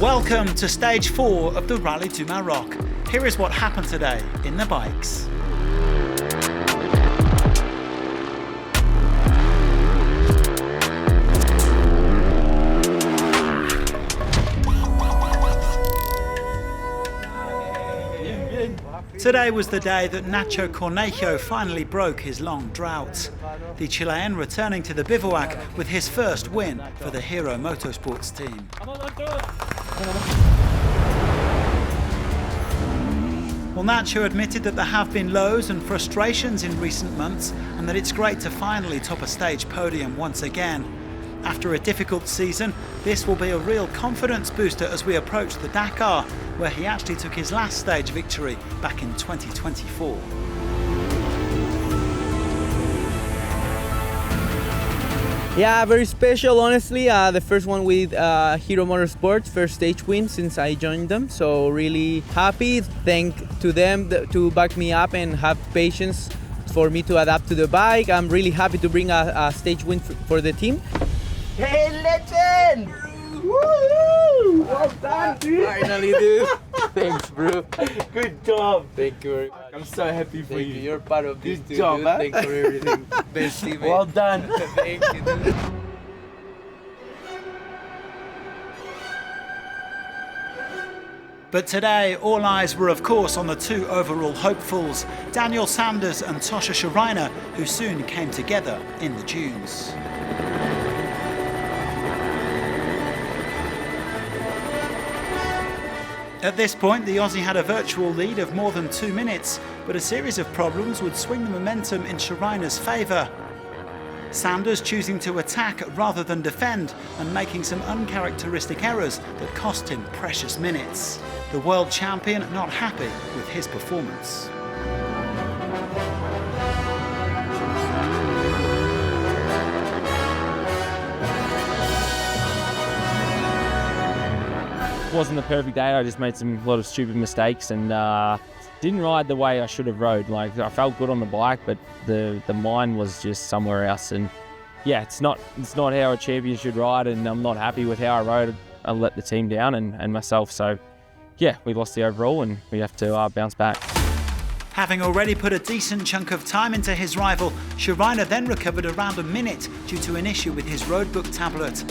Welcome to stage 4 of the Rallye du Maroc. Here is what happened today in the bikes. Today was the day that Nacho Cornejo finally broke his long drought. The Chilean returning to the bivouac with his first win for the Hero Motorsports team. Well, Nacho admitted that there have been lows and frustrations in recent months and that it's great to finally top a stage podium once again. After a difficult season, this will be a real confidence booster as we approach the Dakar, where he actually took his last stage victory back in 2024. Yeah, very special, honestly. The first one with Hero Motorsports, first stage win since I joined them. So really happy. Thank to them to back me up and have patience for me to adapt to the bike. I'm really happy to bring a stage win for the team. Hey, legend! Woo! Well done, dude! Finally, dude. Thanks, bro. Good job. Thank you. I'm so happy for you. You're part of this Good too, job, dude. huh? Thanks for everything. Best teammate. Well done. Thank you, dude. But today, all eyes were of course on the two overall hopefuls, Daniel Sanders and Tosha Schareina, who soon came together in the dunes. At this point, the Aussie had a virtual lead of more than 2 minutes, but a series of problems would swing the momentum in Schareina's favour. Sanders choosing to attack rather than defend and making some uncharacteristic errors that cost him precious minutes. The world champion not happy with his performance. Wasn't a perfect day. I just made a lot of stupid mistakes and didn't ride the way I should have rode. Like, I felt good on the bike, but the mind was just somewhere else. And yeah, it's not how a champion should ride, and I'm not happy with how I rode. I let the team down and myself. So yeah, we lost the overall and we have to bounce back. Having already put a decent chunk of time into his rival, Schareina then recovered around a minute due to an issue with his roadbook tablet.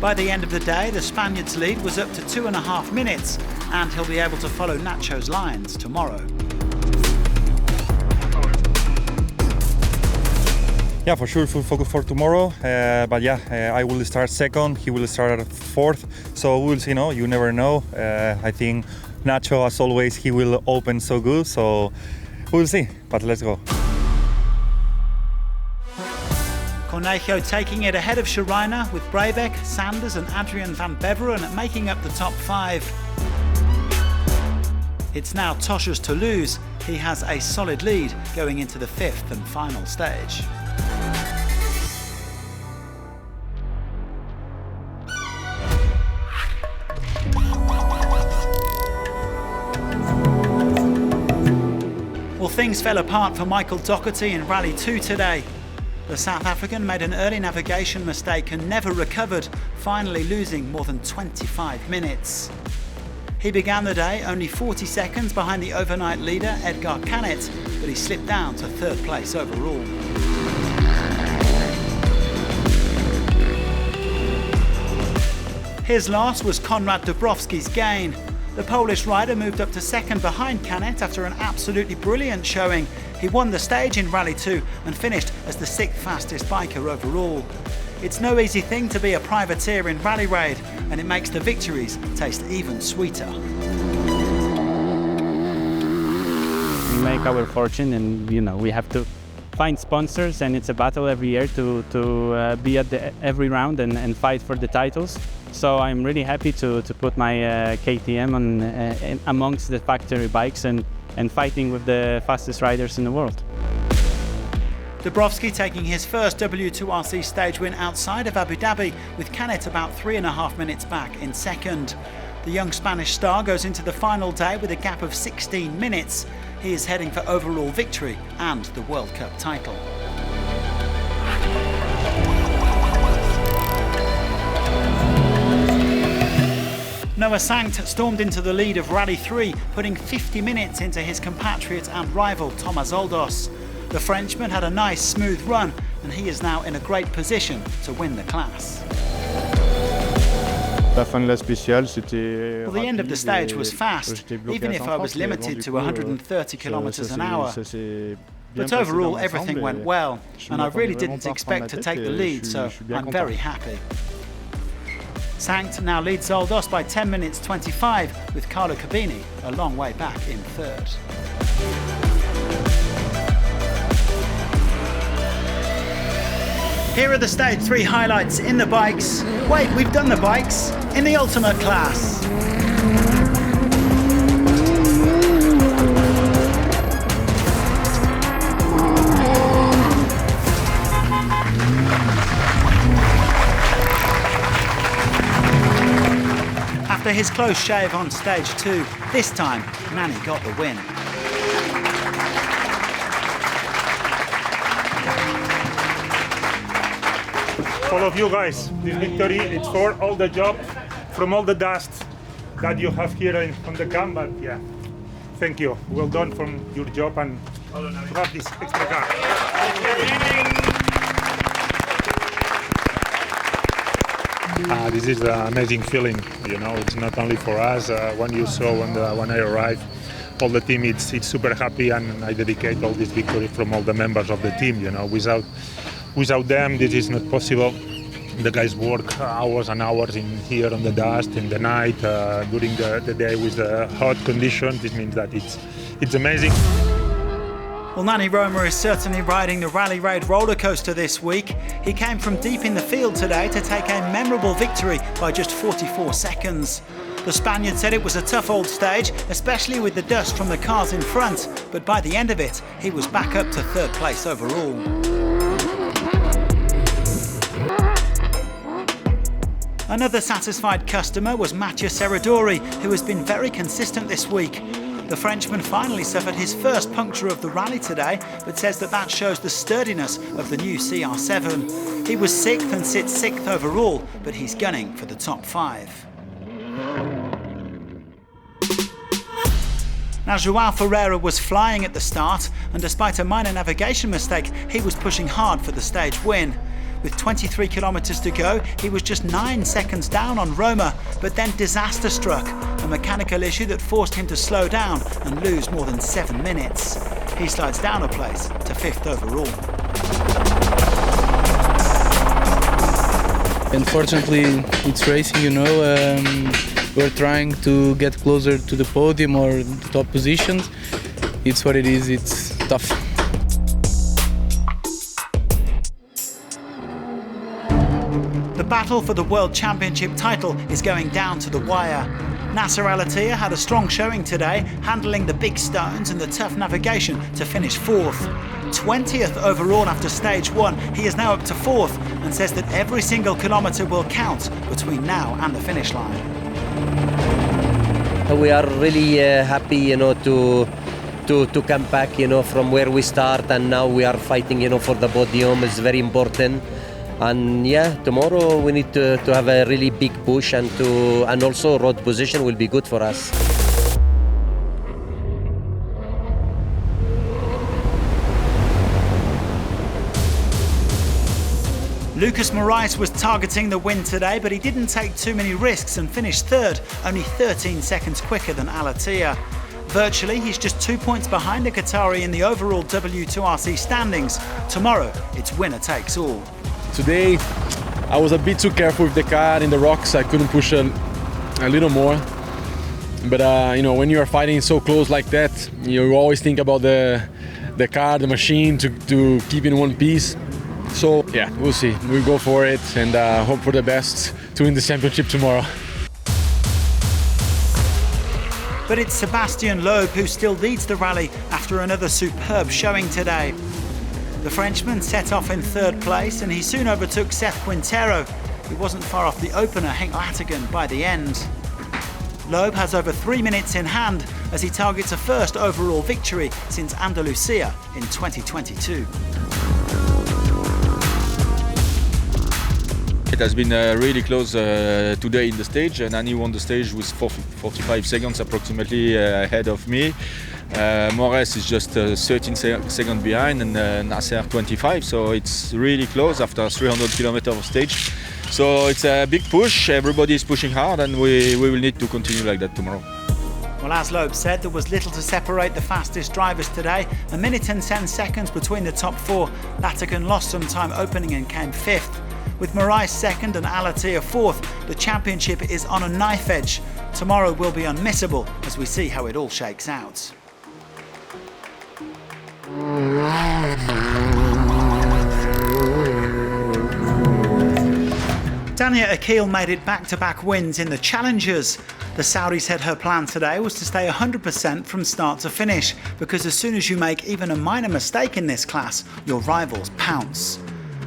By the end of the day, the Spaniard's lead was up to 2.5 minutes, and he'll be able to follow Nacho's lines tomorrow. Yeah, for sure, full focus for tomorrow. But yeah, I will start second, he will start at fourth. So we'll see, you never know. I think Nacho, as always, he will open so good. So we'll see, but let's go. Cornejo taking it ahead of Schareina, with Breivik, Sanders and Adrian van Beveren making up the top 5. It's now Tosha's to lose. He has a solid lead going into the 5th and final stage. Well, things fell apart for Michael Doherty in Rally 2 today. The South African made an early navigation mistake and never recovered, finally losing more than 25 minutes. He began the day only 40 seconds behind the overnight leader Edgar Canet, but he slipped down to 3rd place overall. His loss was Konrad Dąbrowski's gain. The Polish rider moved up to 2nd behind Canet after an absolutely brilliant showing. He won the stage in Rally 2 and finished as the 6th fastest biker overall. It's no easy thing to be a privateer in Rally Raid, and it makes the victories taste even sweeter. We make our fortune, and we have to find sponsors, and it's a battle every year to be at every round and fight for the titles. So I'm really happy to put my KTM on amongst the factory bikes and fighting with the fastest riders in the world. Dąbrowski taking his first W2RC stage win outside of Abu Dhabi, with Canet about 3.5 minutes back in 2nd. The young Spanish star goes into the final day with a gap of 16 minutes. He is heading for overall victory and the World Cup title. Noah Sankt stormed into the lead of Rally 3, putting 50 minutes into his compatriot and rival Thomas Oldos. The Frenchman had a nice smooth run, and he is now in a great position to win the class. Well, the end of the stage was fast, even if I was limited to 130 kilometers an hour. But overall, everything went well, and I really didn't expect to take the lead, so I'm very happy. Sankt now leads Oldos by 10 minutes 25, with Carlo Cabini a long way back in third. Here are the Stage 3 highlights in the bikes. Wait, we've done the bikes in the ultimate class. After his close shave on Stage 2, this time Nani got the win. All of you guys, this victory, it's for all the job, from all the dust that you have here on the camp, but yeah, thank you. Well done from your job and to have this extra car. This is an amazing feeling, you know, it's not only for us. When you saw when I arrived, all the team, it's super happy, and I dedicate all this victory from all the members of the team, you know. Without them, this is not possible. The guys work hours and hours in here on the dust, in the night, during the day with the hot conditions. This means that it's amazing. Well, Nani Roma is certainly riding the Rally Raid roller coaster this week. He came from deep in the field today to take a memorable victory by just 44 seconds. The Spaniard said it was a tough old stage, especially with the dust from the cars in front, but by the end of it, he was back up to third place overall. Another satisfied customer was Mathieu Serradori, who has been very consistent this week. The Frenchman finally suffered his first puncture of the rally today, but says that shows the sturdiness of the new CR7. He was 6th and sits 6th overall, but he's gunning for the top 5. Now, João Ferreira was flying at the start, and despite a minor navigation mistake, he was pushing hard for the stage win. With 23 kilometers to go, he was just 9 seconds down on Roma, but then disaster struck, a mechanical issue that forced him to slow down and lose more than 7 minutes. He slides down a place to 5th overall. Unfortunately, it's racing, you know. We're trying to get closer to the podium or the top positions. It's what it is, it's tough. The battle for the World Championship title is going down to the wire. Nasser Al-Attiyah had a strong showing today, handling the big stones and the tough navigation to finish 4th. 20th overall after stage 1, he is now up to 4th and says that every single kilometre will count between now and the finish line. We are really happy, you know, to come back, you know, from where we start, and now we are fighting, you know, for the podium. It's very important. And yeah, tomorrow we need to have a really big push, and also road position will be good for us. Lucas Moraes was targeting the win today, but he didn't take too many risks and finished 3rd, only 13 seconds quicker than Al-Attiyah. Virtually, he's just 2 points behind the Qatari in the overall W2RC standings. Tomorrow, it's winner takes all. Today, I was a bit too careful with the car in the rocks. I couldn't push a little more. But you know, when you are fighting so close like that, you always think about the car, the machine, to keep in one piece. So yeah, we'll see. We'll go for it and hope for the best to win the championship tomorrow. But it's Sebastian Loeb who still leads the rally after another superb showing today. The Frenchman set off in 3rd place, and he soon overtook Seth Quintero, who wasn't far off the opener Henk Lattegen by the end. Loeb has over 3 minutes in hand as he targets a first overall victory since Andalusia in 2022. has been really close today in the stage. Nani won the stage with 45 seconds approximately ahead of me. Moraes is just 13 seconds behind, and Nasser 25, so it's really close after 300 kilometers of stage. So it's a big push, everybody is pushing hard, and we will need to continue like that tomorrow. Well, as Loeb said, there was little to separate the fastest drivers today. 1 minute and 10 seconds between the top four. Latacan lost some time opening and came fifth. With Moraes second and Al-Attiyah fourth, the championship is on a knife edge. Tomorrow will be unmissable as we see how it all shakes out. Dania Akil made it back-to-back wins in the Challengers. The Saudi said her plan today was to stay 100% from start to finish, because as soon as you make even a minor mistake in this class, your rivals pounce.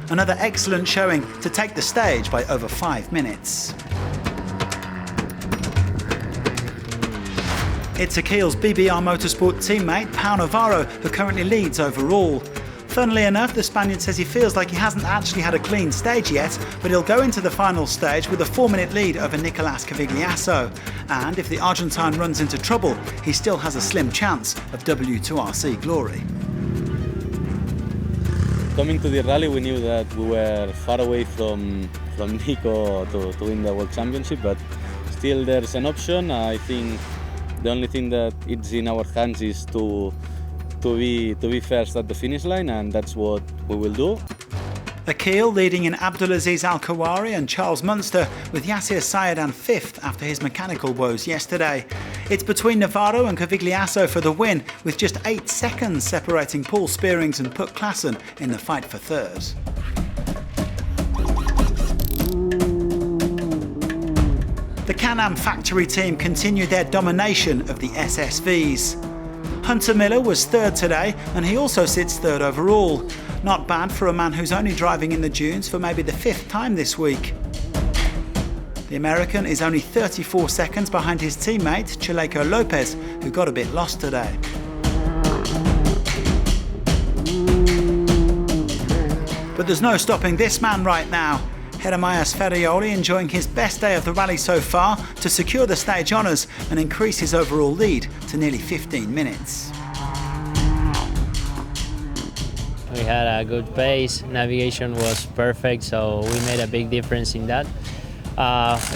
Another excellent showing to take the stage by over 5 minutes. It's Akil's BBR Motorsport teammate, Pau Navarro, who currently leads overall. Funnily enough, the Spaniard says he feels like he hasn't actually had a clean stage yet, but he'll go into the final stage with a 4-minute lead over Nicolas Cavigliasso. And if the Argentine runs into trouble, he still has a slim chance of W2RC glory. Coming to the rally, we knew that we were far away from Nico to win the World Championship, but still there's an option. I think the only thing that it's in our hands is to be first at the finish line, and that's what we will do. Akil leading in Abdulaziz Al-Kawari and Charles Munster, with Yassir Sayedan fifth after his mechanical woes yesterday. It's between Navarro and Cavigliasso for the win, with just 8 seconds separating Paul Spearings and Puk Klassen in the fight for third. The Can-Am factory team continued their domination of the SSVs. Hunter Miller was third today, and he also sits third overall. Not bad for a man who's only driving in the dunes for maybe the 5th time this week. The American is only 34 seconds behind his teammate, Chaleco Lopez, who got a bit lost today. But there's no stopping this man right now. Jeremias Ferrioli enjoying his best day of the rally so far to secure the stage honours and increase his overall lead to nearly 15 minutes. We had a good pace, navigation was perfect, so we made a big difference in that.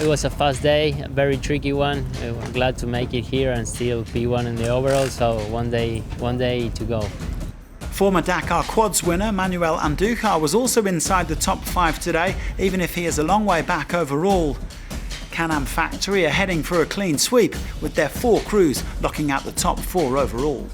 It was a fast day, a very tricky one. We're glad to make it here and still P1 in the overall, so one day to go. Former Dakar Quads winner Manuel Andújar was also inside the top 5 today, even if he is a long way back overall. Can-Am Factory are heading for a clean sweep, with their 4 crews locking out the top 4 overall.